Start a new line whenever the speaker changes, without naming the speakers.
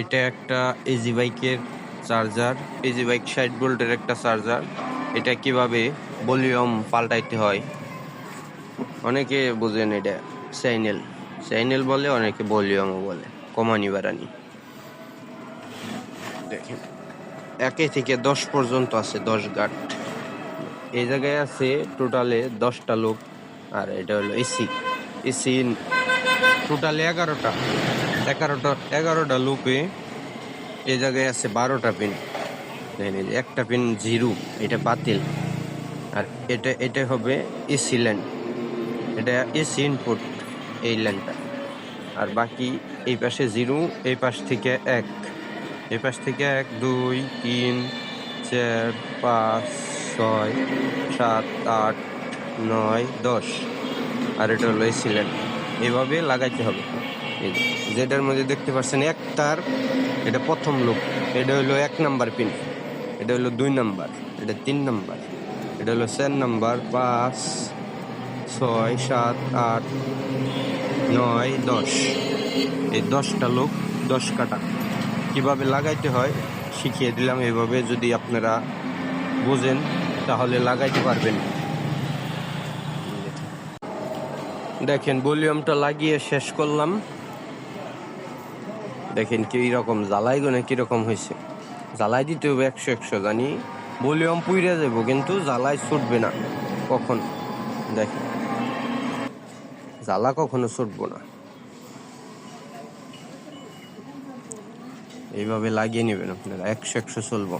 এটা একটা এজি বাইকের চার্জার, এজি বাইক 60 ভোল্টের একটা চার্জার। এটা কিভাবে ভলিউম পাল্টাইতে হয় অনেকে বোঝেন। এটা চ্যানেল বলে, অনেকে ভলিউমও বলে, কমানি বাড়ানি। দেখেন 1 থেকে 10 পর্যন্ত আছে, 10 গাট। এই জায়গায় আছে টোটালে 10টা লোক। আর এটা হলো এসি টোটালে 11টা লুপে এই জায়গায় আছে 12টা পিন। দেখেন এই যে একটা পিন জিরো, এটা বাতিল। আর এটা হবে এসি লাইন, এটা এসি ইনপুট, এই লাইনটা। আর বাকি এই পাশে জিরো, এই পাশ থেকে 1, এই পাশ থেকে 1 2 3 4 5 6 7 8 9 10। আর এটা হলো এসি লাইন। এইভাবে লাগাইতে হবে। যেটার মধ্যে দেখতে পাচ্ছেন একটার, এটা প্রথম লুপ, এটা হলো 1 নাম্বার পিন, এটা হলো 2 নাম্বার, এটা 3 নাম্বার, এটা হলো 4 নাম্বার, 5 6 7 8 9 10। এই 10টা লুপ, 10 কাটা কিভাবে লাগাইতে হয় শিখিয়ে দিলাম। এইভাবে যদি আপনারা বোঝেন তাহলে লাগাইতে পারবেন। দেখেন ভলিউমটা লাগিয়ে শেষ করলাম। দেখেন কিরকম জ্বালাই গুনে কিরকম হয়েছে। জ্বালাই দিতে হবে 100 জানি, ভলিউম পুইরে যাবো কিন্তু জ্বালাই ছুটবে না কখন। দেখেন জ্বালা কখনো ছুটবো না। এইভাবে লাগিয়ে নেবেন আপনারা, 100 চলবো।